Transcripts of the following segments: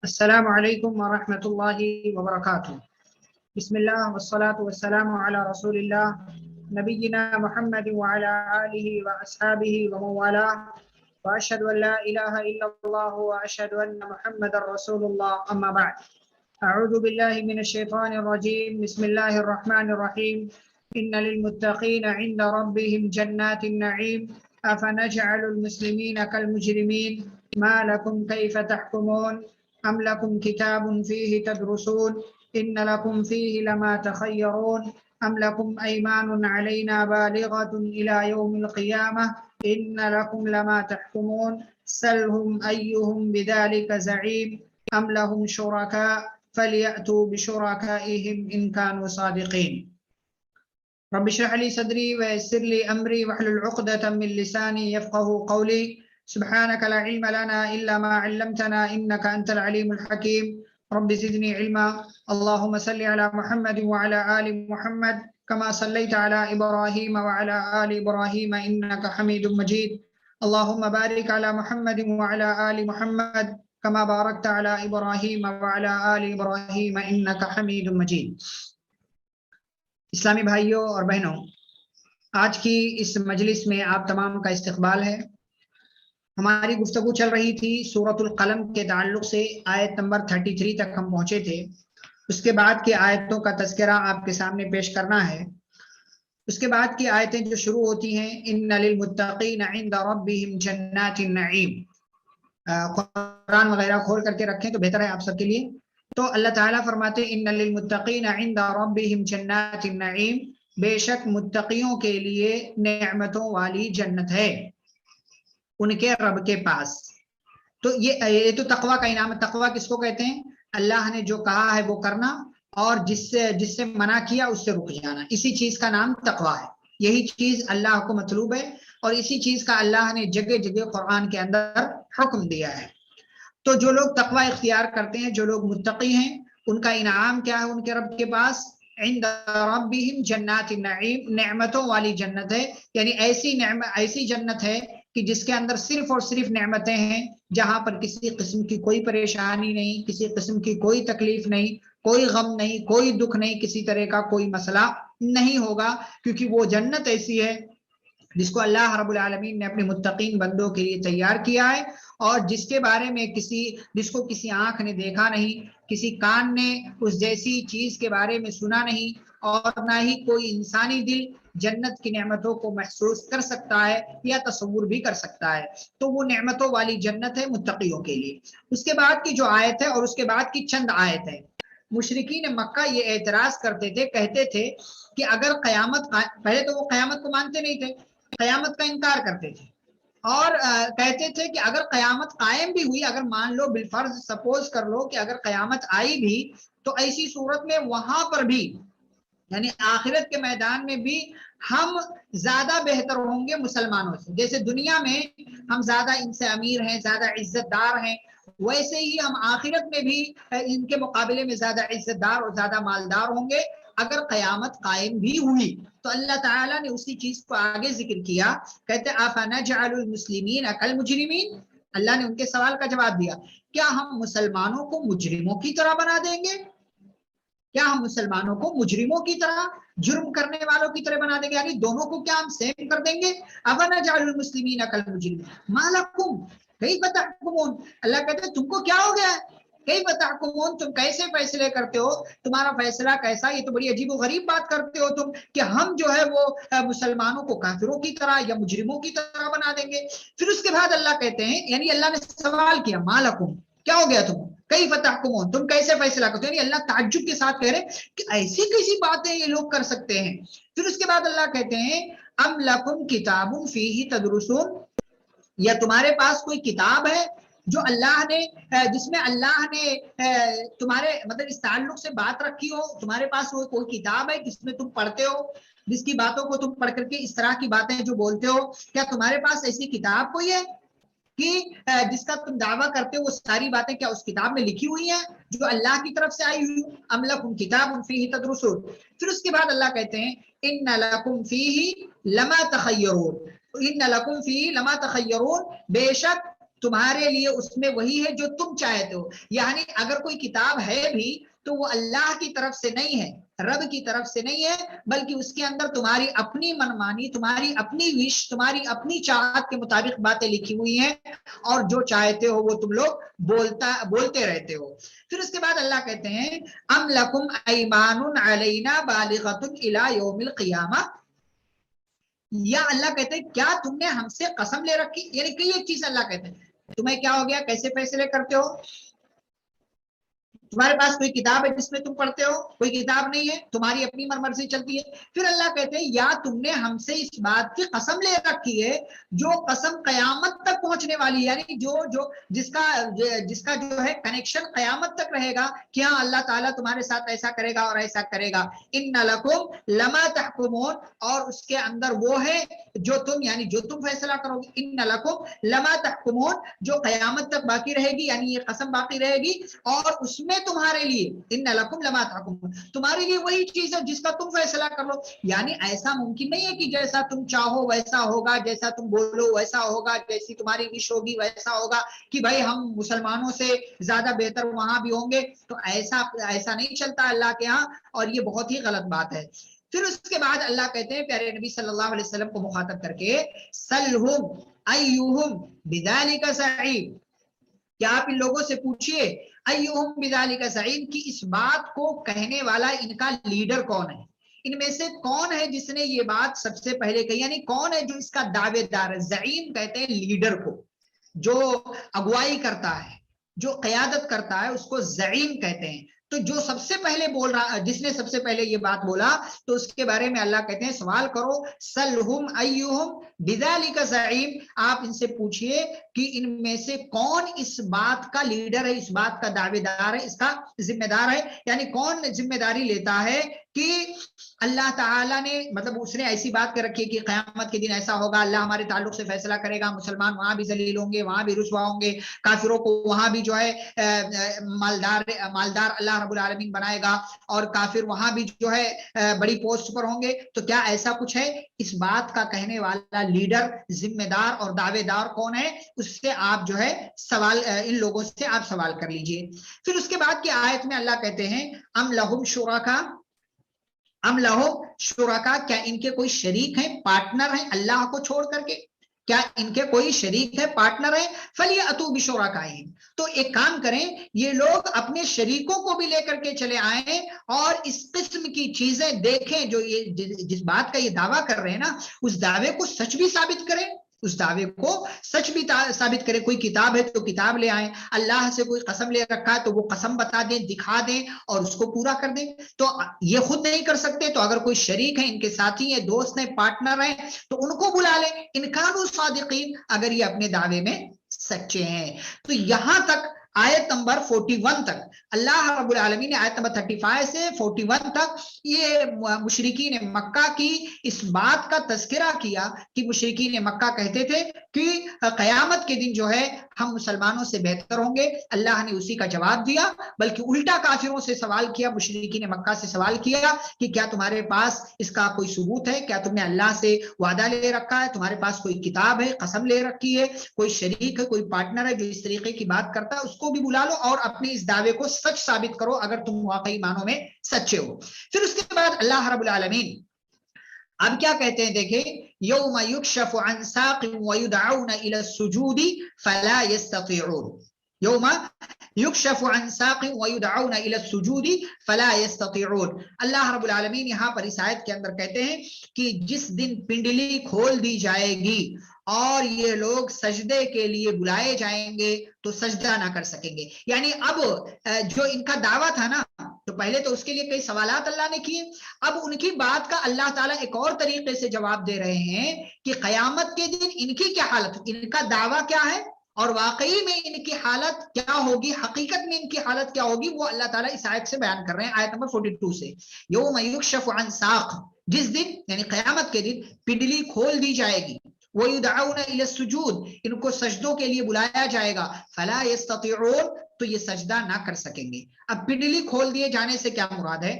السلام علیکم ورحمۃ اللہ وبرکاتہ۔ بسم اللہ والصلاة والسلام علی رسول اللہ نبینا محمد وعلی آلہ واصحابہ ومن والاه واشهد ان لا الہ الا اللہ واشهد ان محمد رسول اللہ، اما بعد۔ اعوذ باللہ من الشیطان الرجیم، بسم اللہ الرحمن الرحیم۔ ان للمتقین عند ربهم جنات النعیم افنجعل المسلمین كالمجرمین ما لکم کیف تحکمون ام لکم کتاب فیہ تدرسون ان لکم فیہ لما تخیرون ام لکم ایمان علینا بالغۃ الی یوم القیامہ ان لکم لما تحکمون سلہم ایہم بذلک زعیم ام لہم شرکاء فلیأتوا بشرکائہم ان کانوا صادقین۔ رب اشرح لي صدري ويسر لي امري واحلل عقدة من لساني يفقهوا قولي سبحانك لا علم لنا الا ما علمتنا انك انت العليم الحكيم رب زدني علما اللهم صل على محمد وعلى ال محمد كما صليت على ابراهيم وعلى ال ابراهيم انك حميد مجيد اللهم بارك على محمد وعلى ال محمد كما باركت على ابراهيم وعلى ال ابراهيم انك حميد مجيد۔ اسلامی بھائیوں اور بہنوں، آج کی اس مجلس میں آپ تمام کا استقبال ہے۔ ہماری گفتگو چل رہی تھی سورۃ القلم کے تعلق سے، آیت نمبر 33 تک ہم پہنچے تھے۔ اس کے بعد کی آیتوں کا تذکرہ آپ کے سامنے پیش کرنا ہے۔ اس کے بعد کی آیتیں جو شروع ہوتی ہیں ان للمتقین عند ربهم جنات النعیم، قرآن وغیرہ کھول کر کے رکھیں تو بہتر ہے آپ سب کے لیے۔ تو اللہ تعالیٰ فرماتے ان للمتقین عند ربهم جنات النعیم، بے شک متقیوں کے لیے نعمتوں والی جنت ہے ان کے رب کے پاس۔ تو یہ تو تقوی کا انعام ہے۔ تقوی کس کو کہتے ہیں؟ اللہ نے جو کہا ہے وہ کرنا اور جس سے منع کیا اس سے رک جانا، اسی چیز کا نام تقوی ہے۔ یہی چیز اللہ کو مطلوب ہے اور اسی چیز کا اللہ نے جگہ جگہ قرآن کے اندر حکم دیا ہے۔ تو جو لوگ تقوی اختیار کرتے ہیں، جو لوگ متقی ہیں، ان کا انعام کیا ہے ان کے رب کے پاس؟ عند ربهم جنات النعیم، نعمتوں والی جنت ہے۔ یعنی ایسی جنت ہے کہ جس کے اندر صرف اور صرف نعمتیں ہیں، جہاں پر کسی قسم کی کوئی پریشانی نہیں، کسی قسم کی کوئی تکلیف نہیں، کوئی غم نہیں، کوئی دکھ نہیں، کسی طرح کا کوئی مسئلہ نہیں ہوگا، کیونکہ وہ جنت ایسی ہے جس کو اللہ رب العالمین نے اپنے متقین بندوں کے لیے تیار کیا ہے، اور جس کے بارے میں جس کو کسی آنکھ نے دیکھا نہیں، کسی کان نے اس جیسی چیز کے بارے میں سنا نہیں، اور نہ ہی کوئی انسانی دل جنت کی نعمتوں کو محسوس کر سکتا ہے یا تصور بھی کر سکتا ہے۔ تو وہ نعمتوں والی جنت ہے متقیوں کے لیے۔ اس کے بعد کی جو آیت ہے اور اس کے بعد کی چند آیت ہے، مشرکین مکہ یہ اعتراض کرتے تھے، کہتے تھے کہ اگر قیامت، پہلے تو وہ قیامت کو مانتے نہیں تھے، قیامت کا انکار کرتے تھے، اور کہتے تھے کہ اگر قیامت قائم بھی ہوئی، اگر مان لو بالفرض سپوز کر لو کہ اگر قیامت آئی بھی، تو ایسی صورت میں وہاں پر بھی یعنی آخرت کے میدان میں بھی ہم زیادہ بہتر ہوں گے مسلمانوں سے۔ جیسے دنیا میں ہم زیادہ ان سے امیر ہیں، زیادہ عزت دار ہیں، ویسے ہی ہم آخرت میں بھی ان کے مقابلے میں زیادہ عزت دار اور زیادہ مالدار ہوں گے اگر قیامت قائم بھی ہوئی۔ تو اللہ تعالیٰ نے اسی چیز کو آگے ذکر کیا، کہتے افنجعل المسلمین کالمجرمین۔ اللہ نے ان کے سوال کا جواب دیا، کیا ہم مسلمانوں کو مجرموں کی طرح بنا دیں گے؟ کیا ہم مسلمانوں کو مجرموں کی طرح، جرم کرنے والوں کی طرح بنا دیں گے؟ یعنی دونوں کو کیا ہم سیم کر دیں گے؟ افنجعل المسلمین کالمجرمین ما لکم کیف تحکمون۔ اللہ کہتے ہیں تم کو کیا ہو گیا ہے؟ کیف تحکمون، تم کیسے فیصلے کرتے ہو؟ تمہارا فیصلہ کیسا؟ یہ تو بڑی عجیب و غریب بات کرتے ہو تم کہ ہم جو ہے وہ مسلمانوں کو کافروں کی طرح یا مجرموں کی طرح بنا دیں گے۔ پھر اس کے بعد اللہ کہتے ہیں، یعنی اللہ نے سوال کیا ما لکم، کیا ہو گیا تم؟ کیف تحکمون، تم کیسے فیصلہ کرتے ہو؟ یعنی اللہ تعجب کے ساتھ کہہ رہے کہ ایسی کیسی باتیں یہ لوگ کر سکتے ہیں۔ پھر اس کے بعد اللہ کہتے ہیں ام لکم کتاب فیہ تدرسون، یا تمہارے پاس کوئی کتاب ہے جو اللہ نے، جس میں اللہ نے تمہارے مطلب اس تعلق سے بات رکھی ہو؟ تمہارے پاس وہ کوئی کتاب ہے جس میں تم پڑھتے ہو، جس کی باتوں کو تم پڑھ کر کے اس طرح کی باتیں جو بولتے ہو؟ کیا تمہارے پاس ایسی کتاب کوئی ہے کہ جس کا تم دعویٰ کرتے ہو وہ ساری باتیں کیا اس کتاب میں لکھی ہوئی ہیں جو اللہ کی طرف سے آئی ہوئی؟ ام لکم کتاب فیہ تدرسون۔ پھر اس کے بعد اللہ کہتے ہیں ان لکم فیہ لما تخیرون، ان لکم فیہ لما تخیرون، بے شک تمہارے لیے اس میں وہی ہے جو تم چاہتے ہو. یعنی اگر کوئی کتاب ہے بھی تو وہ اللہ کی طرف سے نہیں ہے, رب کی طرف سے نہیں ہے, بلکہ اس کے اندر تمہاری اپنی منمانی, تمہاری اپنی وش, تمہاری اپنی چاہت کے مطابق باتیں لکھی ہوئی ہیں, اور جو چاہتے ہو وہ تم لوگ بولتے رہتے ہو. پھر اس کے بعد اللہ کہتے ہیں ام لکم ایمان علینا بالغۃ الی یوم القیامہ, یا اللہ کہتے ہیں کیا تم نے ہم سے قسم لے رکھی. یعنی کئی ایک چیز اللہ کہتے ہیں تمہیں کیا ہو گیا, کیسے فیصلے کرتے ہو, تمہارے پاس کوئی کتاب ہے جس میں تم پڑھتے ہو, کوئی کتاب نہیں ہے, تمہاری اپنی مرضی چلتی ہے. پھر اللہ کہتے ہیں یا تم نے ہم سے اس بات کی قسم لے رکھی ہے جو قسم قیامت تک پہنچنے والی, یعنی جس کا جو ہے کنیکشن قیامت تک رہے گا کہ ہاں اللہ تعالیٰ تمہارے ساتھ ایسا کرے گا اور ایسا کرے گا. ان لکم لما تحکمون, اور اس کے اندر وہ ہے جو تم, یعنی جو تم فیصلہ کرو گے. ان لکم لما تحکمون, جو قیامت تک باقی رہے گی, یعنی یہ قسم باقی رہے گی, اور اس میں تمہارے لیے ان لکم لما تحکمون, تمہارے لیے وہی چیز ہے جس کا تم فیصلہ کر لو. یعنی ایسا ممکن نہیں ہے کہ جیسا تم چاہو ویسا ہوگا, جیسا تم بولو ویسا ہوگا, جیسی تمہاری وش ہوگی ویسا ہوگا, کہ بھائی ہم مسلمانوں سے زیادہ بہتر وہاں بھی ہوں گے. تو ایسا نہیں چلتا اللہ کے ہاں, اور یہ بہت ہی غلط بات ہے. پھر اس کے بعد اللہ کہتے ہیں پیارے نبی صلی اللہ علیہ وسلم کو مخاطب کر کے سلہم ایہم بذالک زعیم, کیا آپ ان لوگوں سے پوچھئے ایہم بذالک زعیم کہ اس بات کو کہنے والا ان کا لیڈر کون ہے, ان میں سے کون ہے جس نے یہ بات سب سے پہلے کہی, یعنی کون ہے جو اس کا دعوے دار ہے. زعیم کہتے ہیں لیڈر کو, جو اگوائی کرتا ہے, جو قیادت کرتا ہے, اس کو زعیم کہتے ہیں. تو جو سب سے پہلے بول رہا, جس نے سب سے پہلے یہ بات بولا, تو اس کے بارے میں اللہ کہتے ہیں سوال کرو سلہم ایہم بذالک زعیم, آپ ان سے پوچھئے کہ ان میں سے کون اس بات کا لیڈر ہے, اس بات کا دعوے دار ہے, اس کا ذمہ دار ہے. یعنی کون ذمہ داری لیتا ہے کہ اللہ تعالیٰ نے, مطلب اس نے ایسی بات کر رکھی ہے کہ قیامت کے دن ایسا ہوگا, اللہ ہمارے تعلق سے فیصلہ کرے گا, مسلمان وہاں بھی ذلیل ہوں گے, وہاں بھی رسوا ہوں گے, کافروں کو وہاں بھی جو ہے مالدار اللہ رب العالمین بنائے گا, اور کافر وہاں بھی جو ہے بڑی پوسٹ پر ہوں گے. تو کیا ایسا کچھ ہے؟ اس بات کا کہنے والا لیڈر, ذمہ دار اور دعوے دار کون ہے, اس سے آپ جو ہے سوال, ان لوگوں سے آپ سوال کر لیجئے. پھر اس کے بعد کی آیت میں اللہ کہتے ہیں ام لہم شرکا, کیا ان کے کوئی شریک ہیں, پارٹنر ہیں اللہ کو چھوڑ کر کے, کیا ان کے کوئی شریک ہے, پارٹنر ہے. فَلْيَأْتُوا بِشُرَكَائِهِمْ, تو ایک کام کریں, یہ لوگ اپنے شریکوں کو بھی لے کر کے چلے آئیں اور اس قسم کی چیزیں دیکھیں, جو یہ جس بات کا یہ دعویٰ کر رہے ہیں نا, اس دعوے کو سچ بھی ثابت کریں, اس دعوے کو سچ بھی ثابت کرے. کوئی کتاب ہے تو کتاب لے آئیں, اللہ سے کوئی قسم لے رکھا ہے تو وہ قسم بتا دیں, دکھا دیں اور اس کو پورا کر دیں. تو یہ خود نہیں کر سکتے تو اگر کوئی شریک ہے, ان کے ساتھی ہیں, دوست ہیں, پارٹنر ہیں, تو ان کو بلا لیں. ان کانوا صادقین, اگر یہ اپنے دعوے میں سچے ہیں. تو یہاں تک آیت نمبر 41 تک اللہ رب العالمین نے آیت نمبر 35 سے 41 تک یہ مشرکین مکہ کی اس بات کا تذکرہ کیا کہ مشرکین مکہ کہتے تھے کہ قیامت کے دن جو ہے ہم مسلمانوں سے بہتر ہوں گے. اللہ نے اسی کا جواب دیا, بلکہ الٹا کافروں سے سوال کیا, مشرکین مکہ سے سوال کیا کہ کیا تمہارے پاس اس کا کوئی ثبوت ہے, کیا تم نے اللہ سے وعدہ لے رکھا ہے, تمہارے پاس کوئی کتاب ہے, قسم لے رکھی ہے, کوئی شریک ہے, کوئی پارٹنر ہے جو اس طریقے کی بات کرتا ہے, اس کو بھی بلا لو اور اپنے اس دعوے کو سچ ثابت کرو اگر تم واقعی معنوں میں سچے ہو. پھر اس کے بعد اللہ رب العالمین اب کیا کہتے ہیں, دیکھیں یوم یکشف عن ساق ویدعون الی السجود فلا یستطیعون, یوم یکشف عن ساق ویدعون الی السجود فلا یستطیعون. اللہ رب العالمین یہاں پر اس آیت کے اندر کہتے ہیں کہ جس دن پنڈلی کھول دی جائے گی اور یہ لوگ سجدے کے لیے بلائے جائیں گے تو سجدہ نہ کر سکیں گے. یعنی اب جو ان کا دعویٰ تھا نا, تو پہلے تو اس کے لیے کئی سوالات اللہ نے کیے, اب ان کی بات کا اللہ تعالیٰ ایک اور طریقے سے جواب دے رہے ہیں کہ قیامت کے دن ان کی کیا حالت, ان کا دعویٰ کیا ہے اور واقعی میں ان کی حالت کیا ہوگی, حقیقت میں ان کی حالت کیا ہوگی, وہ اللہ تعالیٰ اس آیت سے بیان کر رہے ہیں, آیت نمبر 42 سے. یوم یکشف عن ساق, جس دن یعنی قیامت کے دن پنڈلی کھول دی جائے گی, وَيُدْعَوْنَ إِلَى السُّجُودِ, ان کو سجدوں کے لیے بلایا جائے گا, فَلَا يَسْتَطِعُونَ, تو یہ سجدہ نہ کر سکیں گے. اب پنڈلی کھول دیے جانے سے کیا مراد ہے,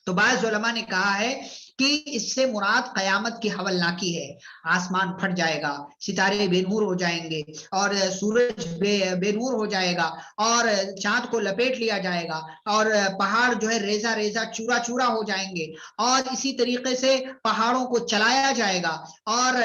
تو بعض علماء نے کہا ہے کہ اس سے مراد قیامت کی ہولناکی ہے. آسمان پھٹ جائے گا, ستارے بے نور ہو جائیں گے, اور سورج بے نور ہو جائے گا, اور چاند کو لپیٹ لیا جائے گا, اور پہاڑ جو ہے ریزہ ریزہ چورا چورا ہو جائیں گے, اور اسی طریقے سے پہاڑوں کو چلایا جائے گا, اور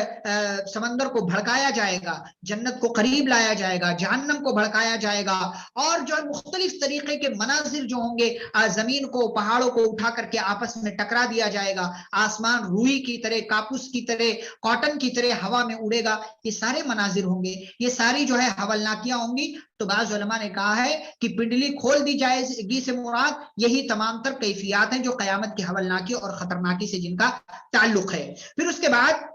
سمندر کو بھڑکایا جائے گا, جنت کو قریب لایا جائے گا, جہنم کو بھڑکایا جائے گا, اور جو مختلف طریقے کے مناظر جو ہوں گے, زمین کو پہاڑوں کو اٹھا کر کے آپس میں ٹکرا دیا جائے گا, آسمان روئی کی طرح, کاپوس کی طرح, کاٹن کی طرح ہوا میں اڑے گا. یہ سارے مناظر ہوں گے, یہ ساری جو ہے ہولناکیاں ہوں گی. تو بعض علماء نے کہا ہے کہ پنڈلی کھول دی جائے گی سے مراد یہی تمام تر کیفیات ہیں جو قیامت کی ہولناکی اور خطرناکی سے جن کا تعلق ہے. پھر اس کے بعد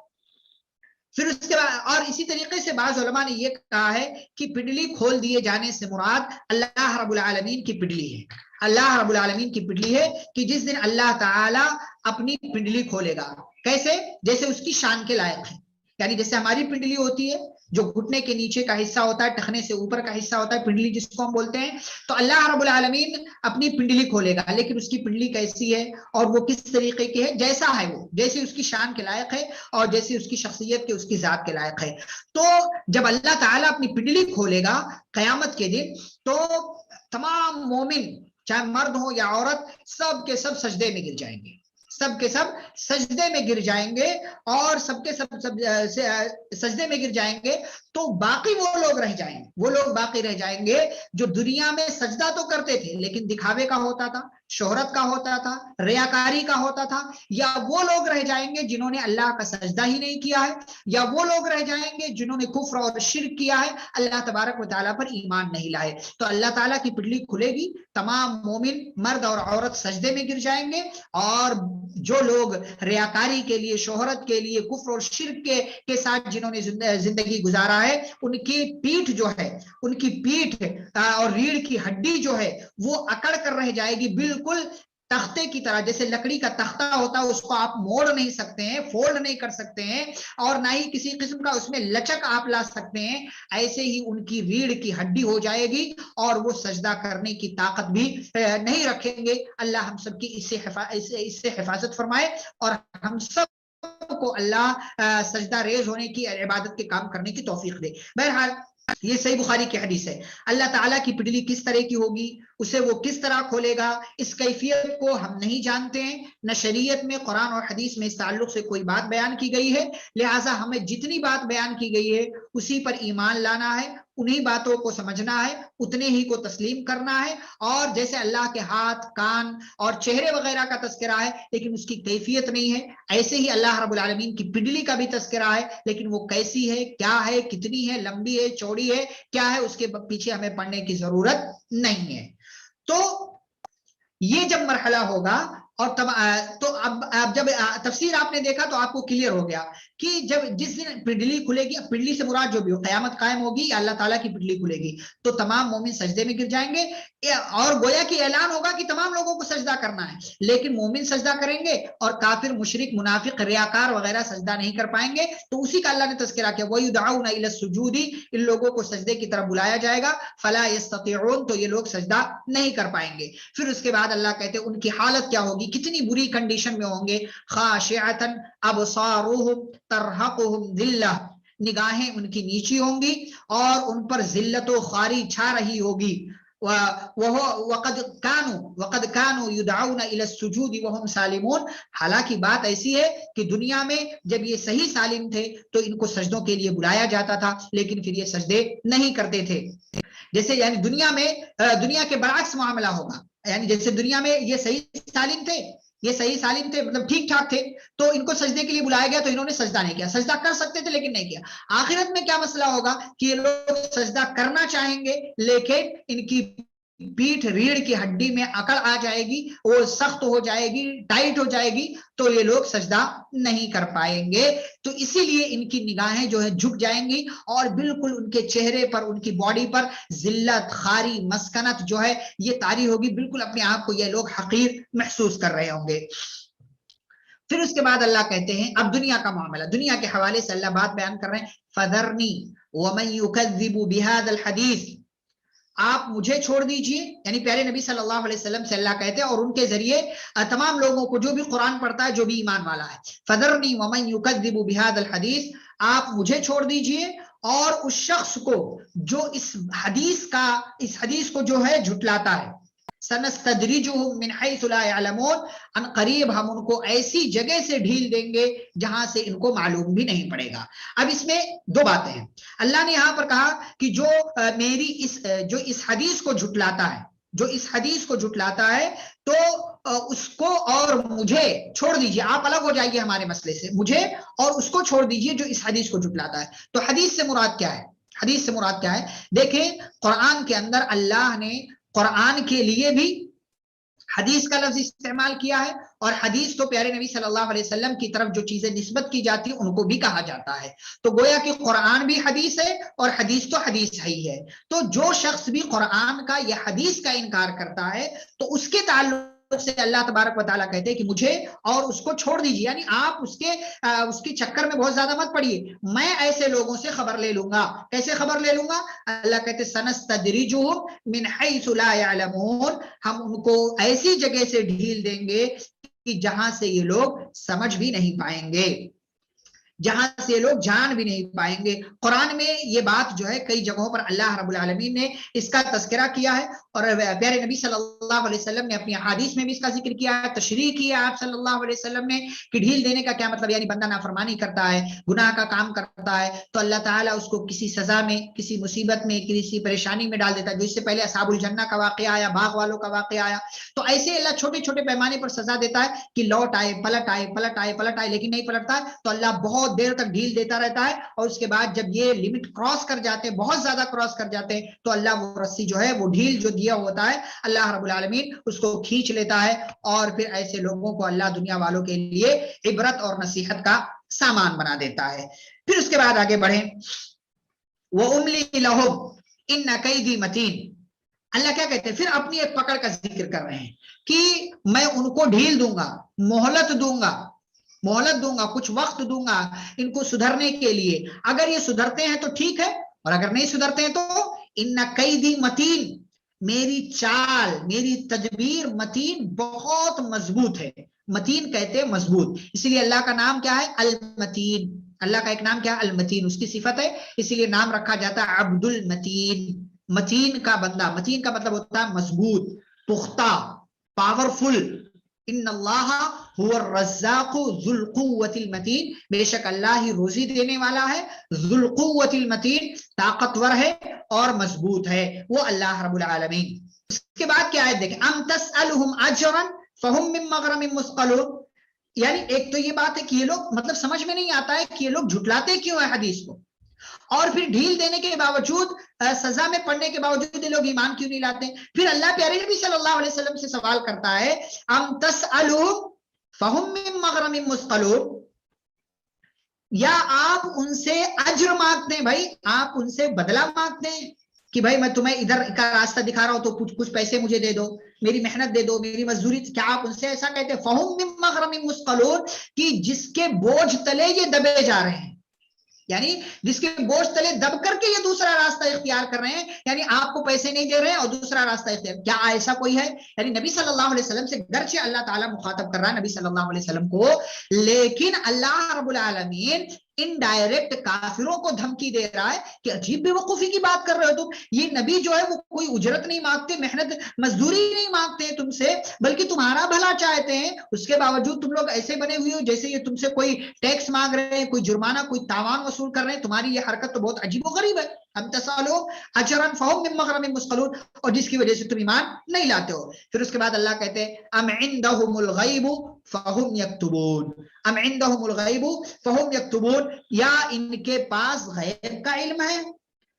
اور اسی طریقے سے بعض علماء نے یہ کہا ہے کہ پنڈلی کھول دیے جانے سے مراد اللہ رب العالمین کی پنڈلی ہے. اللہ رب العالمین کی پنڈلی ہے کہ جس دن اللہ تعالی اپنی پنڈلی کھولے گا. کیسے؟ جیسے اس کی شان کے لائق ہے. یعنی جیسے ہماری پنڈلی ہوتی ہے جو گھٹنے کے نیچے کا حصہ ہوتا ہے, ٹخنے سے اوپر کا حصہ ہوتا ہے, پنڈلی جس کو ہم بولتے ہیں, تو اللہ رب العالمین اپنی پنڈلی کھولے گا. لیکن اس کی پنڈلی کیسی ہے اور وہ کس طریقے کی ہے؟ جیسا ہے وہ, جیسے اس کی شان کے لائق ہے اور جیسے اس کی شخصیت کے, اس کی ذات کے لائق ہے. تو جب اللہ تعالیٰ اپنی پنڈلی کھولے گا قیامت کے دن, تو تمام مومن چاہے مرد ہو یا عورت سب کے سب سجدے میں گر جائیں گے, سب کے سب سجدے میں گر جائیں گے, اور سب کے سب سجدے میں گر جائیں گے. تو باقی وہ لوگ رہ جائیں گے, وہ لوگ باقی رہ جائیں گے جو دنیا میں سجدہ تو کرتے تھے لیکن دکھاوے کا ہوتا تھا, شہرت کا ہوتا تھا, ریاکاری کا ہوتا تھا. یا وہ لوگ رہ جائیں گے جنہوں نے اللہ کا سجدہ ہی نہیں کیا ہے, یا وہ لوگ رہ جائیں گے جنہوں نے کفر اور شرک کیا ہے, اللہ تبارک و تعالیٰ پر ایمان نہیں لائے. تو اللہ تعالیٰ کی پنڈلی کھلے گی, تمام مومن مرد اور عورت سجدے میں گر جائیں گے, اور جو لوگ ریاکاری کے لیے, شہرت کے لیے, کفر اور شرک کے ساتھ جنہوں نے زندگی گزارا ہے, ان کی پیٹھ جو ہے, ان کی پیٹھ اور ریڑھ کی ہڈی جو ہے وہ اکڑ کر رہ جائے گی, بالکل تختے کی طرح. جیسے لکڑی کا تختہ ہوتا ہے اس کو آپ موڑ نہیں سکتے ہیں, فولڈ نہیں کر سکتے ہیں, اور نہ ہی کسی قسم کا اس میں لچک آپ لا سکتے ہیں, ایسے ہی ان کی ریڑھ کی ہڈی ہو جائے گی, اور وہ سجدہ کرنے کی طاقت بھی نہیں رکھیں گے. اللہ ہم سب کی اس سے حفاظت فرمائے, اور ہم سب کو اللہ سجدہ ریز ہونے کی, عبادت کے کام کرنے کی توفیق دے. بہرحال یہ صحیح بخاری کی حدیث ہے. اللہ تعالیٰ کی پنڈلی کس طرح کی ہوگی, اسے وہ کس طرح کھولے گا, اس کیفیت کو ہم نہیں جانتے ہیں. نہ شریعت میں, قرآن اور حدیث میں اس تعلق سے کوئی بات بیان کی گئی ہے. لہٰذا ہمیں جتنی بات بیان کی گئی ہے اسی پر ایمان لانا ہے, انہی باتوں کو سمجھنا ہے, اتنے ہی کو تسلیم کرنا ہے. اور جیسے اللہ کے ہاتھ, کان اور چہرے وغیرہ کا تذکرہ ہے لیکن اس کی کیفیت نہیں ہے, ایسے ہی اللہ رب العالمین کی پنڈلی کا بھی تذکرہ ہے, لیکن وہ کیسی ہے, کیا ہے, کتنی ہے, لمبی ہے, چوڑی ہے, کیا ہے, اس کے پیچھے ہمیں پڑھنے کی ضرورت نہیں ہے. تو یہ جب مرحلہ ہوگا, اور تو اب جب تفسیر آپ نے دیکھا تو آپ کو کلیئر ہو گیا کہ جب جس دن پنڈلی کھلے گی, پنڈلی سے مراد جو بھی ہو, قیامت قائم ہوگی یا اللہ تعالیٰ کی پنڈلی کھلے گی, تو تمام مومن سجدے میں گر جائیں گے, اور گویا کہ اعلان ہوگا کہ تمام لوگوں کو سجدہ کرنا ہے, لیکن مومن سجدہ کریں گے اور کافر, مشرک, منافق, ریاکار وغیرہ سجدہ نہیں کر پائیں گے. تو اسی کا اللہ نے تذکرہ کیا, وَيُدْعَوْنَ إِلَى السُّجُودِ, ان لوگوں کو سجدے کی طرف بلایا جائے گا, فَلَا يَسْتَطِيعُونَ, تو یہ لوگ سجدہ نہیں کر پائیں گے. پھر اس کے بعد اللہ کہتے ہیں ان کی حالت کیا ہوگی, کتنی بری کنڈیشن میں ہوں گے. خاشعۃ ابصارهم ترهقهم ذلہ, نگاہیں ان کی نیچی ہوں گی اور ان پر ذلت و خواری چھا رہی ہوگی. وقد كانوا يدعون الى السجود وهم سالمون, حالانکہ بات ایسی ہے کہ دنیا میں جب یہ صحیح سالم تھے تو ان کو سجدوں کے لیے بلایا جاتا تھا, لیکن پھر یہ سجدے نہیں کرتے تھے. جیسے یعنی دنیا کے برعکس معاملہ ہوگا, یعنی جیسے دنیا میں یہ صحیح سالم تھے, مطلب ٹھیک ٹھاک تھے, تو ان کو سجدے کے لیے بلایا گیا تو انہوں نے سجدہ نہیں کیا. سجدہ کر سکتے تھے لیکن نہیں کیا. آخرت میں کیا مسئلہ ہوگا کہ یہ لوگ سجدہ کرنا چاہیں گے لیکن ان کی پیٹھ, ریڑھ کی ہڈی میں اکڑ آ جائے گی, وہ سخت ہو جائے گی, ٹائٹ ہو جائے گی, تو یہ لوگ سجدہ نہیں کر پائیں گے. تو اسی لیے ان کی نگاہیں جو ہے جھک جائیں گی, اور بالکل ان کے چہرے پر, ان کی باڈی پر ذلت, خاری, مسکنت جو ہے یہ طاری ہوگی, بالکل اپنے آپ کو یہ لوگ حقیر محسوس کر رہے ہوں گے. پھر اس کے بعد اللہ کہتے ہیں, اب دنیا کا معاملہ, دنیا کے حوالے سے اللہ بات بیان کر رہے ہیں, فَذَرْنِي وَمَنْ يُكَذِّبُ بِهَذَا الْحَدِيثِ, آپ مجھے چھوڑ دیجئے، یعنی پیارے نبی صلی اللہ علیہ وسلم سے اللہ کہتے ہیں اور ان کے ذریعے تمام لوگوں کو جو بھی قرآن پڑھتا ہے، جو بھی ایمان والا ہے، فَذَرْنِي وَمَنْ يُكَذِّبُ بِهَذَا الْحَدِيثِ، آپ مجھے چھوڑ دیجئے اور اس شخص کو جو اس حدیث کو جو ہے جھٹلاتا ہے، سَنَسْتَدْرِجُهُمْ مِنْ حَيْثُ لَا يَعْلَمُونَ، ان قریب ہم ان کو ایسی جگہ سے ڈھیل دیں گے جہاں سے ان کو معلوم بھی نہیں پڑے گا۔ اب اس میں دو باتیں ہیں، اللہ نے یہاں پر کہا کہ جو اس حدیث کو جھٹلاتا ہے، جو اس حدیث کو جھٹلاتا ہے تو اس کو اور مجھے چھوڑ دیجئے، آپ الگ ہو جائیے ہمارے مسئلے سے، مجھے اور اس کو چھوڑ دیجئے جو اس حدیث کو جھٹلاتا ہے۔ تو حدیث سے مراد کیا ہے؟ حدیث سے مراد کیا ہے؟ دیکھیں قرآن کے اندر اللہ نے قرآن کے لیے بھی حدیث کا لفظ استعمال کیا ہے، اور حدیث تو پیارے نبی صلی اللہ علیہ وسلم کی طرف جو چیزیں نسبت کی جاتی ہیں ان کو بھی کہا جاتا ہے۔ تو گویا کہ قرآن بھی حدیث ہے اور حدیث تو حدیث ہی ہے۔ تو جو شخص بھی قرآن کا یا حدیث کا انکار کرتا ہے تو اس کے تعلق سے اللہ تبارک و تعالیٰ کہتے ہیں کہ مجھے اور اس کو چھوڑ دیجیے، یعنی آپ اس کے چکر میں بہت زیادہ مت پڑیے، میں ایسے لوگوں سے خبر لے لوں گا۔ کیسے خبر لے لوں گا؟ اللہ کہتے ہیں سنستدرجہم من حیث لا یعلمون، ہم ان کو ایسی جگہ سے ڈھیل دیں گے کہ جہاں سے یہ لوگ سمجھ بھی نہیں پائیں گے، جہاں سے یہ لوگ جان بھی نہیں پائیں گے۔ قرآن میں یہ بات جو ہے کئی جگہوں پر اللہ رب العالمین نے اس کا تذکرہ کیا ہے، اور پیارے نبی صلی اللہ علیہ وسلم نے اپنی احادیث میں بھی اس کا ذکر کیا ہے، تشریح کی ہے آپ صلی اللہ علیہ وسلم نے کہ ڈھیل دینے کا کیا مطلب، یعنی بندہ نافرمانی کرتا ہے، گناہ کا کام کرتا ہے تو اللہ تعالیٰ اس کو کسی سزا میں، کسی مصیبت میں، کسی پریشانی میں ڈال دیتا ہے، جو اس سے پہلے اصحاب الجنہ کا واقعہ آیا، باغ والوں کا واقعہ آیا۔ تو ایسے اللہ چھوٹے چھوٹے پیمانے پر سزا دیتا ہے کہ لوٹ آئے، پلٹ آئے، پلٹ آئے، پلٹ آئے، لیکن نہیں پلٹتا ہے تو اللہ بہت دیر تک ڈھیل دیتا رہتا ہے، اور اس کے بعد جب یہ لمٹ کراس کر جاتے ہیں، بہت زیادہ کراس کر جاتے ہیں، تو اللہ وہ رسی جو ہے، وہ ڈھیل جو دیا ہوتا ہے، اللہ رب العالمین اس کو کھینچ لیتا ہے، اور پھر ایسے لوگوں کو اللہ دنیا والوں کے لیے عبرت اور نصیحت کا سامان بنا دیتا ہے۔ پھر اس کے بعد آگے بڑھیں، وَأُمْلِي لَهُمْ إِنَّ كَيْدِي مَتِينٌ، اللہ کیا کہتے ہیں؟ پھر اپنی ایک پکڑ کا ذکر کر رہے ہیں کہ میں ان کو ڈھیل دوں گا، مہلت دوں گا، کچھ وقت دوں گا ان کو سدھرنے کے لیے، اگر یہ سدھرتے ہیں تو ٹھیک ہے، اور اگر نہیں سدھرتے ہیں تو ان قیدی متین، میری چال، میری تدبیر متین، بہت مضبوط ہے۔ متین کہتے ہیں مضبوط، اسی لیے اللہ کا نام کیا ہے؟ المتین، اللہ کا ایک نام کیا ہے؟ المتین، اس کی صفت ہے، اسی لیے نام رکھا جاتا ہے عبد المتین، متین کا بندہ۔ متین کا مطلب ہوتا ہے مضبوط، پختہ، پاورفل۔ ان اللہ هو الرزاق ذو القوة المتین، بے شک اللہ ہی روزی دینے والا ہے، ذو القوة المتین، طاقتور ہے اور مضبوط ہے وہ اللہ رب العالمین۔ اس کے بعد کیا ہے دیکھیں، ام تسألهم اجرا فهم من مغرم مثقلون، یعنی ایک تو یہ بات ہے کہ یہ لوگ مطلب سمجھ میں نہیں آتا ہے کہ یہ لوگ جھٹلاتے کیوں ہیں حدیث کو، اور پھر ڈھیل دینے کے باوجود، سزا میں پڑنے کے باوجود یہ لوگ ایمان کیوں نہیں لاتے؟ پھر اللہ پیارے نبی صلی اللہ علیہ وسلم سے سوال کرتا ہے، ام تسألهم فهم من مغرم مثقلون، یا آپ ان سے اجر مانگتے ہیں، بھائی آپ ان سے بدلہ مانگتے ہیں کہ بھائی میں تمہیں ادھر کا راستہ دکھا رہا ہوں تو کچھ پیسے مجھے دے دو، میری محنت دے دو، میری مزدوری، کیا آپ ان سے ایسا کہتے ہیں؟ فهم من مغرم مثقلون، کہ جس کے بوجھ تلے یہ دبے جا رہے ہیں، یعنی جس کے بوجھ تلے دب کر کے یہ دوسرا راستہ اختیار کر رہے ہیں، یعنی آپ کو پیسے نہیں دے رہے ہیں اور دوسرا راستہ اختیار، کیا ایسا کوئی ہے؟ یعنی نبی صلی اللہ علیہ وسلم سے گرچہ اللہ تعالیٰ مخاطب کر رہا ہے نبی صلی اللہ علیہ وسلم کو، لیکن اللہ رب العالمین انڈائریکٹ کافروں کو دھمکی دے رہا ہے کہ عجیب بے وقوفی کی بات کر رہے ہو تم، یہ نبی جو ہے وہ کوئی اجرت نہیں مانگتے، محنت مزدوری نہیں مانگتے تم سے، بلکہ تمہارا بھلا چاہتے ہیں، اس کے باوجود تم لوگ ایسے بنے ہوئے ہو جیسے یہ تم سے کوئی ٹیکس مانگ رہے ہیں، کوئی جرمانہ، کوئی تاوان وصول کر رہے ہیں، تمہاری یہ حرکت تو بہت عجیب و غریب ہے۔ ہم تسالو اجرا فهم من مغرم مثقلون، اور جس کی وجہ سے تم ایمان نہیں لاتے ہو۔ پھر اس کے بعد اللہ کہتے ہیں ام عندهم الغیب فهم یکتبون، ام عندهم الغیب فهم یکتبون، یا ان کے پاس غیب کا علم ہے،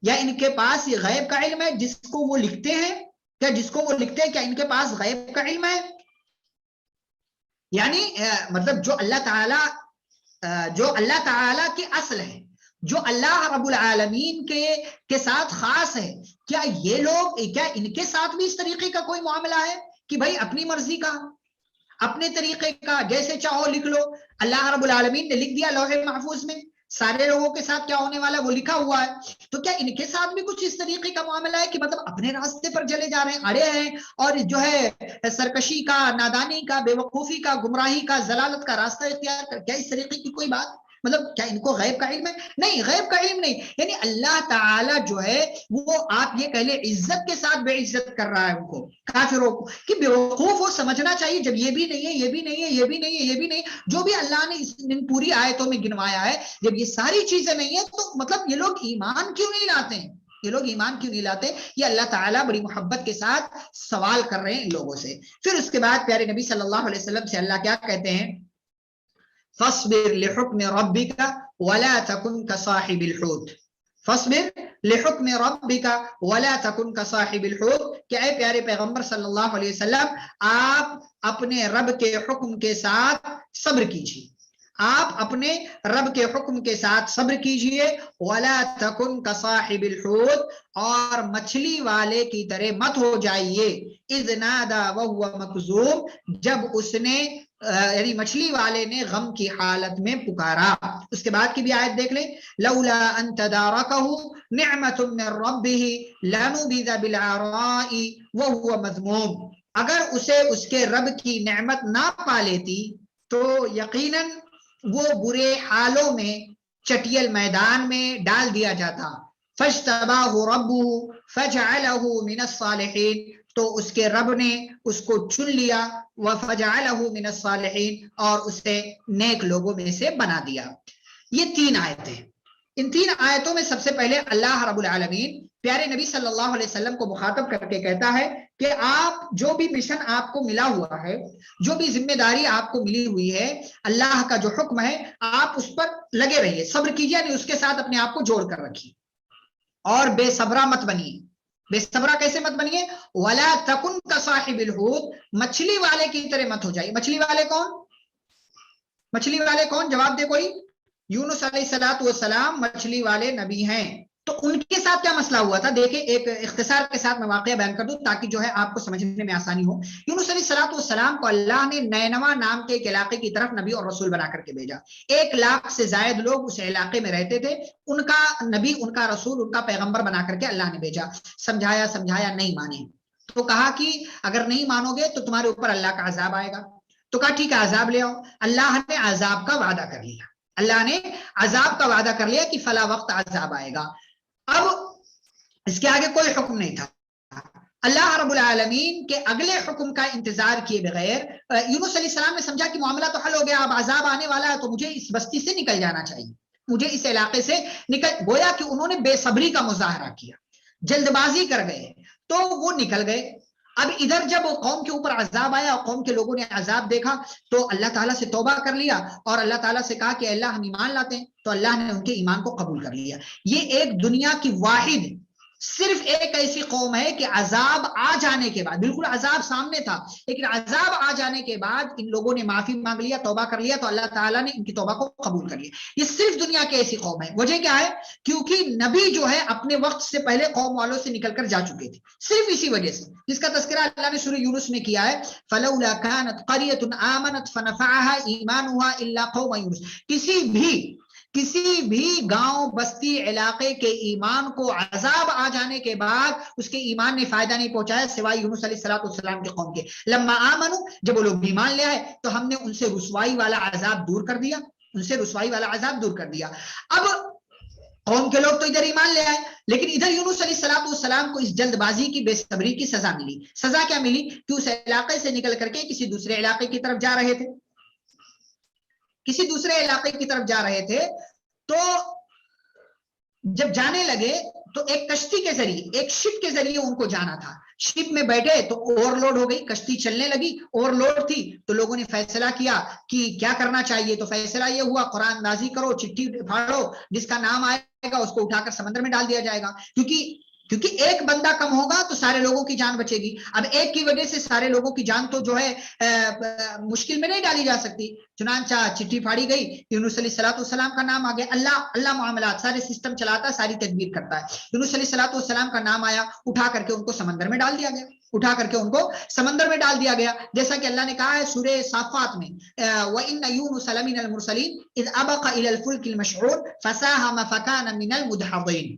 یا ان کے پاس یہ غیب کا علم ہے جس کو وہ لکھتے ہیں، کیا جس کو وہ لکھتے ہیں کیا ان کے پاس غیب کا علم ہے؟ یعنی مطلب جو اللہ تعالی کی اصل ہے، جو اللہ رب العالمین کے ساتھ خاص ہے، کیا یہ لوگ، کیا ان کے ساتھ بھی اس طریقے کا کوئی معاملہ ہے کہ بھائی اپنی مرضی کا، اپنے طریقے کا، جیسے چاہو لکھ لو؟ اللہ رب العالمین نے لکھ دیا لوح محفوظ میں، سارے لوگوں کے ساتھ کیا ہونے والا ہے وہ لکھا ہوا ہے. تو کیا ان کے ساتھ بھی کچھ اس طریقے کا معاملہ ہے کہ مطلب اپنے راستے پر چلے جا رہے ہیں, اڑے ہیں, اور جو ہے سرکشی کا, نادانی کا, بے وقوفی کا, گمراہی کا, ضلالت کا راستہ اختیار کر, کیا اس طریقے کی کوئی بات؟ مطلب کیا ان کو غیب کا علم ہے؟ نہیں, غیب کا علم نہیں. یعنی اللہ تعالی جو ہے وہ آپ یہ کہہ لیں عزت کے ساتھ بے عزت کر رہا ہے ان کو, کافروں کو, کہ بے وقوف وہ سمجھنا چاہیے جب یہ بھی نہیں ہے, یہ بھی نہیں ہے, یہ بھی نہیں ہے, یہ بھی نہیں, جو بھی اللہ نے ان پوری آیتوں میں گنوایا ہے, جب یہ ساری چیزیں نہیں ہیں تو مطلب یہ لوگ ایمان کیوں نہیں لاتے ہیں؟ یہ لوگ ایمان کیوں نہیں لاتے؟ یہ اللہ تعالیٰ بڑی محبت کے ساتھ سوال کر رہے ہیں ان لوگوں سے. پھر اس کے بعد پیارے نبی صلی اللہ علیہ وسلم سے اللہ کیا کہتے ہیں؟ فاصبر لحکم ربک ولا تکن کصاحب الحوت. فاصبر لحکم ربک ولا تکن کصاحب الحوت, کہ اے پیارے پیغمبر صلی اللہ علیہ وسلم آپ اپنے رب کے حکم کے ساتھ صبر کیجیے, آپ اپنے رب کے حکم کے ساتھ صبر کیجئے. وَلَا تَكُنْ كَصَاحِبِ الْحُوتِ, اور مچھلی والے کی طرح مت ہو جائیے. اِذْ نَادَى وَهُوَ مَكْظُومٌ, جب اس نے یعنی مچھلی والے نے غم کی حالت میں پکارا. اس کے بعد کی بھی آیت دیکھ لیں, لَوْلَا أَن تَدَارَكَهُ نِعْمَةٌ مِّن رَّبِّهِ لَنُبِذَ بِالْعَرَاءِ وَهُوَ مَذْمُومٌ, اگر اسے اس کے رب کی نعمت نہ پا لیتی تو یقیناً وہ برے حالوں میں چٹیل میدان میں ڈال دیا جاتا. فَاجْتَبَاهُ رَبُّهُ فَجَعَلَهُ مِنَ الصَّالِحِينَ, تو اس کے رب نے اس کو چن لیا. وَفَجَعَلَهُ مِنَ الصَّالِحِينَ, اور اسے نیک لوگوں میں سے بنا دیا. یہ 3 آیتیں. ان 3 آیتوں میں سب سے پہلے اللہ رب العالمین پیارے نبی صلی اللہ علیہ وسلم کو مخاطب کر کے کہتا ہے کہ آپ جو بھی مشن آپ کو ملا ہوا ہے, جو بھی ذمہ داری آپ کو ملی ہوئی ہے, اللہ کا جو حکم ہے آپ اس پر لگے رہیے, صبر کیجیے, نہیں اس کے ساتھ اپنے آپ کو جوڑ کر رکھیے, اور بے صبرہ مت بنیے. بے صبرہ کیسے مت بنیے؟ وَلَا تَكُنْ كَصَاحِبِ الْحُوتِ, مچھلی والے کی طرح مت ہو جائیے. مچھلی والے کون؟ مچھلی والے کون؟ جواب دے کوئی. یونس علیہ السلام مچھلی والے نبی ہیں. تو ان کے ساتھ کیا مسئلہ ہوا تھا؟ دیکھیں ایک اختصار کے ساتھ میں واقعہ بیان کر دوں تاکہ جو ہے آپ کو سمجھنے میں آسانی ہو. یونس علیہ السلام کو اللہ نے نینوا نام کے ایک علاقے کی طرف نبی اور رسول بنا کر کے بھیجا. 1 لاکھ سے زائد لوگ اس علاقے میں رہتے تھے. ان کا نبی, ان کا رسول, ان کا پیغمبر بنا کر کے اللہ نے بھیجا. سمجھایا نہیں مانے, تو کہا کہ اگر نہیں مانو گے تو تمہارے اوپر اللہ کا عذاب آئے گا. تو کہا ٹھیک ہے عذاب لے آؤ. اللہ نے عذاب کا وعدہ کر لیا. اللہ نے عذاب کا وعدہ کر لیا کہ فلاں وقت عذاب آئے گا. اب اس کے آگے کوئی حکم نہیں تھا. اللہ رب العالمین کے اگلے حکم کا انتظار کیے بغیر یونس علیہ السلام نے سمجھا کہ معاملہ تو حل ہو گیا, اب عذاب آنے والا ہے تو مجھے اس بستی سے نکل جانا چاہیے, مجھے اس علاقے سے نکل. گویا کہ انہوں نے بے صبری کا مظاہرہ کیا, جلد بازی کر گئے, تو وہ نکل گئے. اب ادھر جب قوم کے اوپر عذاب آیا اور قوم کے لوگوں نے عذاب دیکھا تو اللہ تعالیٰ سے توبہ کر لیا اور اللہ تعالیٰ سے کہا کہ اللہ ہم ایمان لاتے ہیں. تو اللہ نے ان کے ایمان کو قبول کر لیا. یہ ایک دنیا کی واحد صرف ایک ایسی قوم ہے کہ عذاب آ جانے کے بعد, بالکل عذاب سامنے تھا لیکن عذاب آ جانے کے بعد ان لوگوں نے معافی مانگ لیا, توبہ کر لیا, تو اللہ تعالیٰ نے ان کی توبہ کو قبول کر لیا. یہ صرف دنیا کی ایسی قوم ہے. وجہ کیا ہے؟ کیونکہ نبی جو ہے اپنے وقت سے پہلے قوم والوں سے نکل کر جا چکے تھے, صرف اسی وجہ سے, جس کا تذکرہ اللہ نے سورہ یونس میں کیا ہے. فلولا كانت قرية آمنت فنفعها ایمانها الا قوم یونس. کسی بھی گاؤں بستی علاقے کے ایمان کو عذاب آ جانے کے بعد اس کے ایمان نے فائدہ نہیں پہنچایا سوائے یونس علیہ السلام کے قوم کے. لما آمنوا, جب وہ لوگ ایمان لے آئے تو ہم نے ان سے رسوائی والا عذاب دور کر دیا, ان سے رسوائی والا عذاب دور کر دیا. اب قوم کے لوگ تو ادھر ایمان لے آئے لیکن ادھر یونس علیہ السلام کو اس جلد بازی کی, بے صبری کی سزا ملی. سزا کیا ملی؟ کہ اس علاقے سے نکل کر کے کسی دوسرے علاقے کی طرف جا رہے تھے, کسی دوسرے علاقے کی طرف جا رہے تھے. تو جب جانے لگے تو ایک کشتی کے ذریعے, ایک شپ کے ذریعے ان کو جانا تھا. شپ میں بیٹھے تو اوور لوڈ ہو گئی, کشتی چلنے لگی, اوور لوڈ تھی. تو لوگوں نے فیصلہ کیا کہ کیا کرنا چاہیے. تو فیصلہ یہ ہوا قرآن اندازی کرو, چٹھی پھاڑو, جس کا نام آئے گا اس کو اٹھا کر سمندر میں ڈال دیا جائے گا. کیونکہ کیونکہ ایک بندہ کم ہوگا تو سارے لوگوں کی جان بچے گی. اب ایک کی وجہ سے سارے لوگوں کی جان تو جو ہے مشکل میں نہیں ڈالی جا سکتی. چنانچہ چٹھی پھاڑی گئی, یونس علیہ السلام کا نام آ گیا. اللہ معاملات سارے سسٹم چلاتا ہے, ساری تدبیر کرتا ہے. یونس علیہ السلام کا نام آیا, اٹھا کر کے ان کو سمندر میں ڈال دیا گیا, اٹھا کر کے ان کو سمندر میں ڈال دیا گیا. جیسا کہ اللہ نے کہا ہے سورہ صافات میں, وَإِنَّ يُونُسَ لَمِنَ الْمُرْسَلِينَ إِذْ أَبَقَ إِلَى الْفُلْكِ الْمَشْحُونِ فَسَاهَمَ فَكَانَ مِنَ الْمُدْحَضِينَ.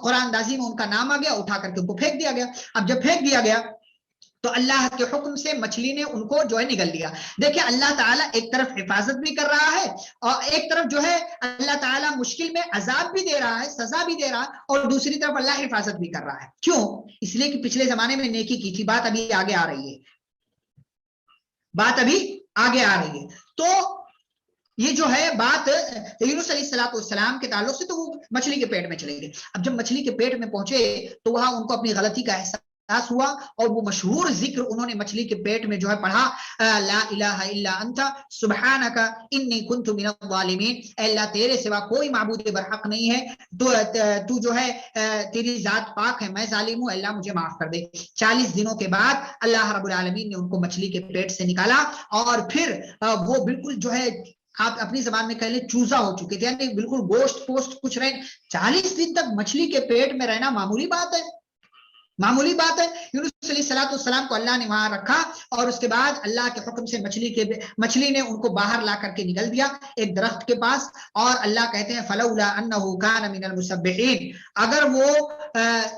قرآن اندازی میں ان کا نام آ گیا, اٹھا کر کے ان کو پھینک دیا گیا. اب جب پھینک دیا گیا تو اللہ کے حکم سے مچھلی نے ان کو جو ہے نگل لیا. دیکھیں اللہ تعالیٰ ایک طرف حفاظت بھی کر رہا ہے اور ایک طرف جو ہے اللہ تعالیٰ مشکل میں عذاب بھی دے رہا ہے, سزا بھی دے رہا ہے, اور دوسری طرف اللہ حفاظت بھی کر رہا ہے. کیوں؟ اس لیے کہ پچھلے زمانے میں نیکی کی تھی. بات ابھی آگے آ رہی ہے, بات ابھی آگے آ رہی ہے. تو یہ جو ہے بات یونس علیہ السلام کے تعلق سے, تو وہ مچھلی کے پیٹ میں چلے گئے. اب جب مچھلی کے پیٹ میں پہنچے تو وہاں ان کو اپنی غلطی کا احساس ہوا, اور وہ مشہور ذکر انہوں نے مچھلی کے پیٹ میں جو ہے پڑھا, لا الہ الا انت سبحانک انی کنت من الظالمین. اے اللہ تیرے سوا کوئی معبود برحق نہیں ہے, تو جو ہے تیری ذات پاک ہے, میں ظالم ہوں, اللہ مجھے معاف کر دے. 40 دنوں کے بعد اللہ رب العالمین نے ان کو مچھلی کے پیٹ سے نکالا, اور پھر وہ بالکل جو ہے آپ اپنی زبان میں کہہ لیں چوزا ہو چکے تھے, یعنی بالکل گوشت پوشت کچھ رہے. 40 دن تک مچھلی کے پیٹ میں رہنا معمولی بات ہے, معمولی بات ہے. یونس علیہ السلام کو اللہ نے وہاں رکھا, اور اس کے بعد اللہ کے حکم سے مچھلی نے ان کو باہر لا کر کے نگل دیا ایک درخت کے پاس. اور اللہ کہتے ہیں فلولا انه كان من المسبحين, اگر وہ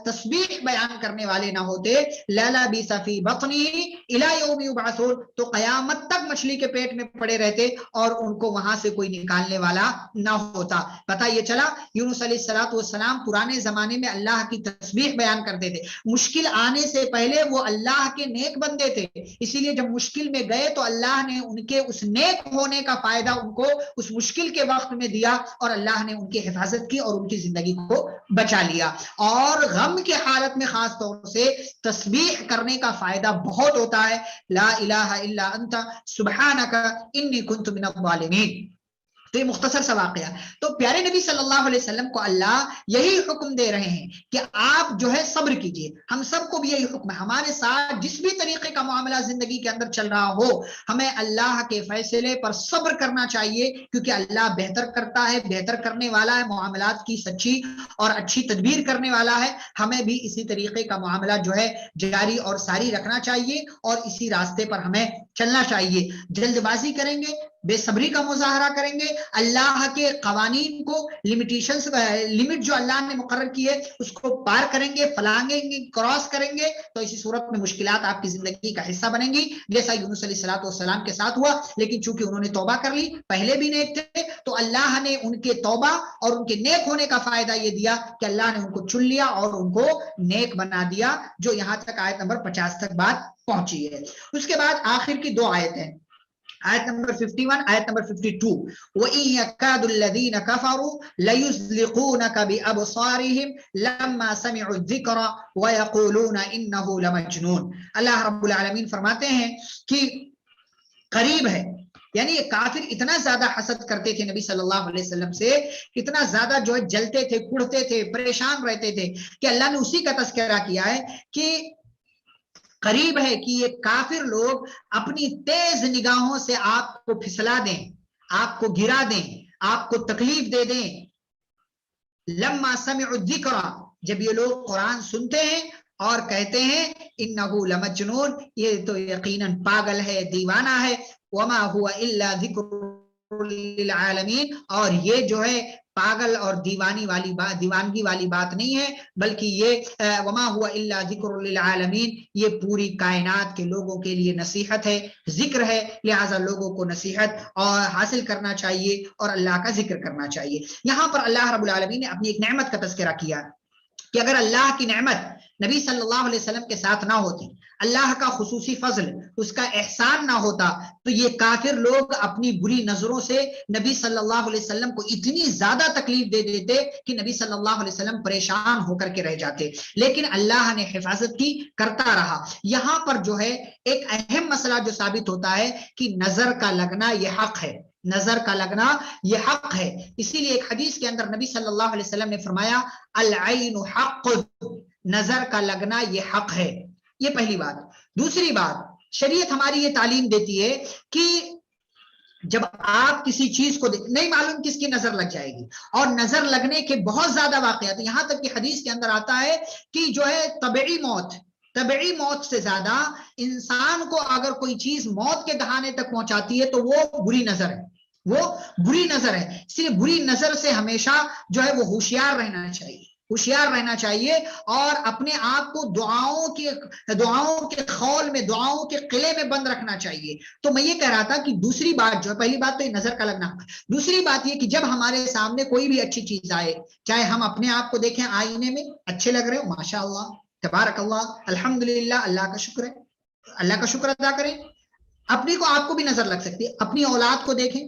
تسبیح بیان کرنے والے نہ ہوتے, للبث في بطنه الى يوم يبعثون, تو قیامت تک مچھلی کے پیٹ میں پڑے رہتے اور ان کو وہاں سے کوئی نکالنے والا نہ ہوتا. پتہ یہ چلا یونس علیہ السلام پرانے زمانے میں اللہ کی تسبیح بیان کرتے تھے. مشکل آنے سے پہلے وہ اللہ کے نیک بندے تھے, اسی لیے جب مشکل میں گئے تو اللہ نے ان کے اس نیک ہونے کا فائدہ ان کو اس مشکل کے وقت میں دیا, اور اللہ نے ان کی حفاظت کی اور ان کی زندگی کو بچا لیا. اور غم کے حالت میں خاص طور سے تسبیح کرنے کا فائدہ بہت ہوتا ہے, لا الہ الا انت سبحانک انی کنت من الظالمین. تو یہ مختصر سا واقعہ. تو پیارے نبی صلی اللہ علیہ وسلم کو اللہ یہی حکم دے رہے ہیں کہ آپ جو ہے صبر کیجئے. ہم سب کو بھی یہی حکم ہے, ہمارے ساتھ جس بھی طریقے کا معاملہ زندگی کے اندر چل رہا ہو, ہمیں اللہ کے فیصلے پر صبر کرنا چاہیے, کیونکہ اللہ بہتر کرتا ہے, بہتر کرنے والا ہے, معاملات کی سچی اور اچھی تدبیر کرنے والا ہے. ہمیں بھی اسی طریقے کا معاملہ جو ہے جاری اور ساری رکھنا چاہیے, اور اسی راستے پر ہمیں چلنا چاہیے. جلد بازی کریں گے, بے صبری کا مظاہرہ کریں گے, اللہ کے قوانین کو لمٹ جو اللہ نے مقرر کی ہے اس کو پار کریں گے, پھلانگیں گے, کراس کریں گے, تو اسی صورت میں مشکلات آپ کی زندگی کا حصہ بنیں گی, جیسا یونس علیہ السلام کے ساتھ ہوا. لیکن چونکہ انہوں نے توبہ کر لی, پہلے بھی نیک تھے, تو اللہ نے ان کے توبہ اور ان کے نیک ہونے کا فائدہ یہ دیا کہ اللہ نے ان کو چن لیا اور ان کو نیک بنا دیا, جو یہاں تک آیت نمبر 50 تک بات پہنچی ہے. اس کے بعد آخر کی 2 آیتیں, آیت نمبر 51, آیت نمبر 52, وَإِن يَكَادُ الَّذِينَ كَفَرُوا لَيُزْلِقُونَكَ بِأَبْصَارِهِمْ لَمَّا سَمِعُوا الذِّكْرَ وَيَقُولُونَ إِنَّهُ لَمَجْنُونَ. اللہ رب العالمین فرماتے ہیں کہ قریب ہے, یعنی یہ کافر اتنا زیادہ حسد کرتے تھے نبی صلی اللہ علیہ وسلم سے, اتنا زیادہ جو ہے جلتے تھے, کڑتے تھے, پریشان رہتے تھے, کہ اللہ نے اسی کا تذکرہ کیا ہے کہ قریب ہے کہ یہ کافر لوگ اپنی تیز نگاہوں سے آپ کو پھسلا دیں, آپ کو گرا دیں, آپ کو تکلیف دے دیں. لما سمعوا الذکر, جب یہ لوگ قرآن سنتے ہیں اور کہتے ہیں انہو لمجنون, یہ تو یقیناً پاگل ہے, دیوانہ ہے. وما هو الا ذکر للعالمین, اور یہ جو ہے پاگل اور دیوانگی والی بات نہیں ہے, بلکہ یہ وما هو الا ذکر للعالمین, یہ پوری کائنات کے لوگوں کے لیے نصیحت ہے, ذکر ہے. لہٰذا لوگوں کو نصیحت اور حاصل کرنا چاہیے اور اللہ کا ذکر کرنا چاہیے. یہاں پر اللہ رب العالمین نے اپنی ایک نعمت کا تذکرہ کیا کہ اگر اللہ کی نعمت نبی صلی اللہ علیہ وسلم کے ساتھ نہ ہوتی, اللہ کا خصوصی فضل, اس کا احسان نہ ہوتا, تو یہ کافر لوگ اپنی بری نظروں سے نبی صلی اللہ علیہ وسلم کو اتنی زیادہ تکلیف دے دیتے کہ نبی صلی اللہ علیہ وسلم پریشان ہو کر کے رہ جاتے. لیکن اللہ نے حفاظت کی, کرتا رہا. یہاں پر جو ہے ایک اہم مسئلہ جو ثابت ہوتا ہے کہ نظر کا لگنا یہ حق ہے, نظر کا لگنا یہ حق ہے. اسی لیے ایک حدیث کے اندر نبی صلی اللہ علیہ وسلم نے فرمایا العین حق، نظر کا لگنا یہ حق ہے. یہ پہلی بات. دوسری بات، شریعت ہماری یہ تعلیم دیتی ہے کہ جب آپ کسی چیز کو نہیں معلوم کس کی نظر لگ جائے گی، اور نظر لگنے کے بہت زیادہ واقعات، یہاں تک کہ حدیث کے اندر آتا ہے کہ جو ہے طبعی موت سے زیادہ انسان کو اگر کوئی چیز موت کے دہانے تک پہنچاتی ہے تو وہ بری نظر ہے، وہ بری نظر ہے. اس لیے بری نظر سے ہمیشہ جو ہے وہ ہوشیار رہنا چاہیے اور اپنے آپ کو دعاؤں کے خول میں، دعاؤں کے قلعے میں بند رکھنا چاہیے. تو میں یہ کہہ رہا تھا کہ دوسری بات جو ہے، پہلی بات تو یہ نظر کا لگنا، دوسری بات یہ کہ جب ہمارے سامنے کوئی بھی اچھی چیز آئے، چاہے ہم اپنے آپ کو دیکھیں آئینے میں اچھے لگ رہے ہو، ماشاء اللہ تبارک اللہ الحمدللہ، اللہ کا شکر ہے، اللہ کا شکر ادا کریں. اپنی کو آپ کو بھی نظر لگ سکتی ہے. اپنی اولاد کو دیکھیں،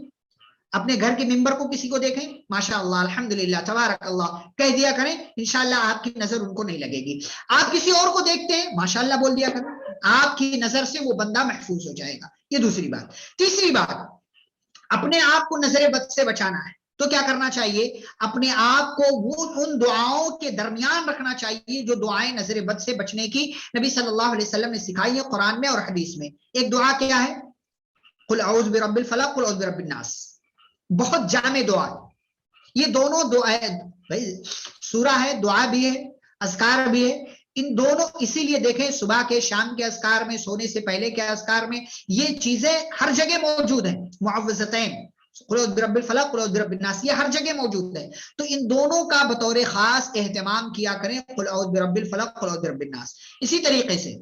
اپنے گھر کے ممبر کو کسی کو دیکھیں، ماشاء اللہ الحمدللہ تبارک اللہ کہہ دیا کریں، انشاءاللہ آپ کی نظر ان کو نہیں لگے گی. آپ کسی اور کو دیکھتے ہیں، ماشاء اللہ بول دیا کریں، آپ کی نظر سے وہ بندہ محفوظ ہو جائے گا. یہ دوسری بات. تیسری بات، اپنے آپ کو نظر بد سے بچانا ہے تو کیا کرنا چاہیے؟ اپنے آپ کو وہ ان دعاؤں کے درمیان رکھنا چاہیے جو دعائیں نظر بد سے بچنے کی نبی صلی اللہ علیہ وسلم نے سکھائی ہے قرآن میں اور حدیث میں. ایک دعا کیا ہے؟ قل اعوذ برب الفلق قل اعوذ برب الناس. بہت جامع دعا. یہ دونوں دعائیں بھائی سورہ ہے، دعا بھی ہے، اذکار بھی ہے. ان دونوں اسی لیے دیکھیں صبح کے، شام کے اذکار میں، سونے سے پہلے کے اذکار میں یہ چیزیں ہر جگہ موجود ہیں. معوذتین، قل اعوذ برب الفلق قل اعوذ برب الناس، یہ ہر جگہ موجود ہے. تو ان دونوں کا بطور خاص اہتمام کیا کریں، قل اعوذ برب الفلق قل اعوذ برب الناس. اسی طریقے سے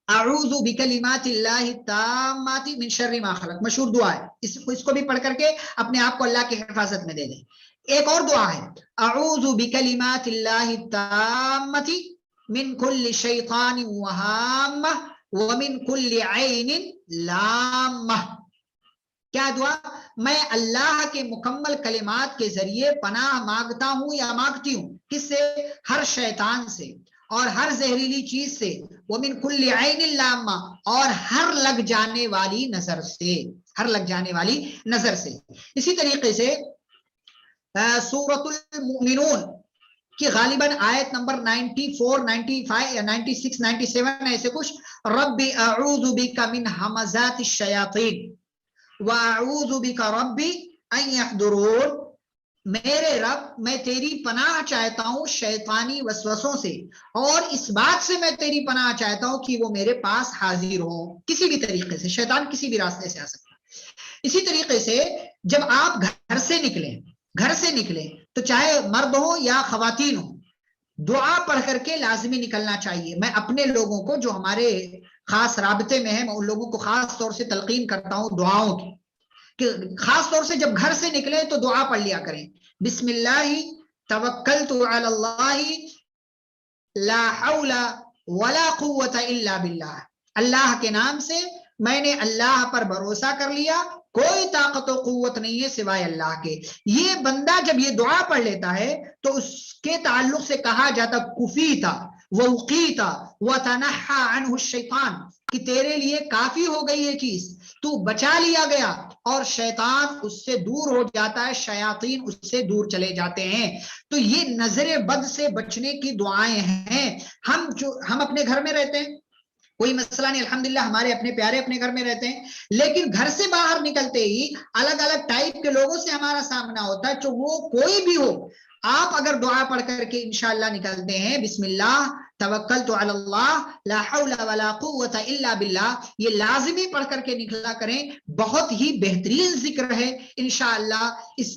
اعوذ بکلمات اللہ التامات من شر ما خلق، مشہور دعا ہے، اس کو بھی پڑھ کر کے اپنے آپ کو اللہ کی حفاظت میں دے دیں. ایک اور دعا ہے اعوذ بکلمات اللہ التامات من کل شیطان وہامہ ومن کل عین لامہ. کیا دعا؟ میں اللہ کے مکمل کلمات کے ذریعے پناہ مانگتا ہوں یا مانگتی ہوں، کس سے؟ ہر شیطان سے اور ہر زہریلی چیز سے، ومن کل عین لامہ، اور ہر لگ جانے والی نظر سے، ہر لگ جانے والی نظر سے. اسی طریقے سے سورۃ المؤمنون کی غالباً آیت نمبر 94 95 یا 96 97 ایسے کچھ، رب اعوذ بک من ہمزات الشیاطین وَأَعُوذُ بِكَ رَبِّ أَن يَحْضُرُونَ. میرے رب میں تیری پناہ چاہتا ہوں شیطانی وسوسوں سے، اور اس بات سے میں تیری پناہ چاہتا ہوں کہ وہ میرے پاس حاضر ہوں. کسی بھی طریقے سے شیطان کسی بھی راستے سے آ سکتا ہے. اسی طریقے سے جب آپ گھر سے نکلیں تو چاہے مرد ہو یا خواتین ہو، دعا پڑھ کر کے لازمی نکلنا چاہیے. میں اپنے لوگوں کو جو ہمارے خاص رابطے میں ہیں، میں ان لوگوں کو خاص طور سے تلقین کرتا ہوں دعاؤں کی، کہ خاص طور سے جب گھر سے نکلے تو دعا پڑھ لیا کریں. بسم اللہ توکلت علی اللہ لا حول ولا قوت الا باللہ. اللہ کے نام سے میں نے اللہ پر بھروسہ کر لیا، کوئی طاقت و قوت نہیں ہے سوائے اللہ کے. یہ بندہ جب یہ دعا پڑھ لیتا ہے تو اس کے تعلق سے کہا جاتا کفیتا ووقیتا وتنحى عنہ الشیطان، کہ تیرے لیے کافی ہو گئی یہ چیز، تو بچا لیا گیا اور شیطان اس سے دور ہو جاتا ہے، شیاطین اس سے دور چلے جاتے ہیں. تو یہ نظر بد سے بچنے کی دعائیں ہیں. ہم اپنے گھر میں رہتے ہیں، کوئی مسئلہ نہیں الحمدللہ، ہمارے اپنے پیارے اپنے گھر میں رہتے ہیں، لیکن گھر سے باہر نکلتے ہی الگ الگ ٹائپ کے لوگوں سے ہمارا سامنا ہوتا ہے، جو وہ کوئی بھی ہو. آپ اگر دعا پڑھ کر کے انشاءاللہ نکلتے ہیں، بسم اللہ توکلت علی اللہ لا حول ولا قوت الا باللہ، یہ لازمی پڑھ کر کے نکلا کریں. بہت ہی بہترین ذکر ہے انشاءاللہ. اس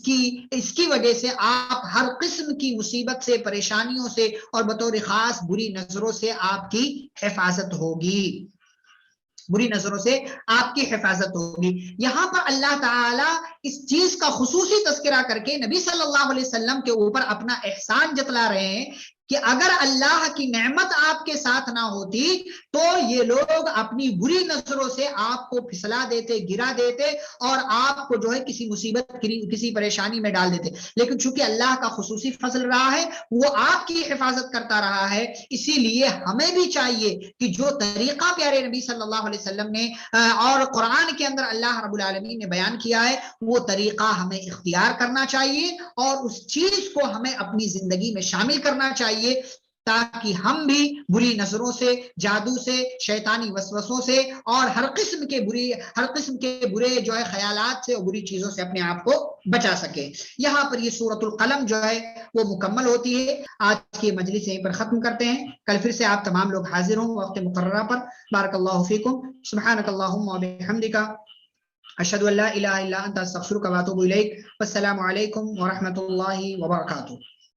کی وجہ سے آپ ہر قسم کی مصیبت سے، پریشانیوں سے اور بطور خاص بری نظروں سے آپ کی حفاظت ہوگی، بری نظروں سے آپ کی حفاظت ہوگی. یہاں پر اللہ تعالیٰ اس چیز کا خصوصی تذکرہ کر کے نبی صلی اللہ علیہ وسلم کے اوپر اپنا احسان جتلا رہے ہیں کہ اگر اللہ کی نعمت آپ کے ساتھ نہ ہوتی تو یہ لوگ اپنی بری نظروں سے آپ کو پھسلا دیتے، گرا دیتے اور آپ کو جو ہے کسی مصیبت کسی پریشانی میں ڈال دیتے، لیکن چونکہ اللہ کا خصوصی فضل رہا ہے وہ آپ کی حفاظت کرتا رہا ہے، اسی لیے ہمیں بھی چاہیے کہ جو طریقہ پیارے نبی صلی اللہ علیہ وسلم نے اور قرآن کے اندر اللہ رب العالمین نے بیان کیا ہے وہ طریقہ ہمیں اختیار کرنا چاہیے اور اس چیز کو ہمیں اپنی زندگی میں شامل کرنا چاہیے تاکہ ہم بھی بری نظروں سے، جادو سے، شیطانی وسوسوں سے اور ہر قسم کے برے جو ہے خیالات سے اور بری چیزوں سے اپنے آپ کو بچا سکے۔ یہاں پر یہ سورۃ القلم جو ہے وہ مکمل ہوتی ہے۔ آج کی مجلس یہیں پر ختم کرتے ہیں، کل پھر سے آپ تمام لوگ حاضر ہوں وقت مقررہ پر۔ بارک اللہ فیکم، سبحانک اللہم و بحمدک، اشہد ان لا الہ الا انت استغفرک و اتوب الیک۔ والسلام علیکم ورحمۃ اللہ وبرکاتہ۔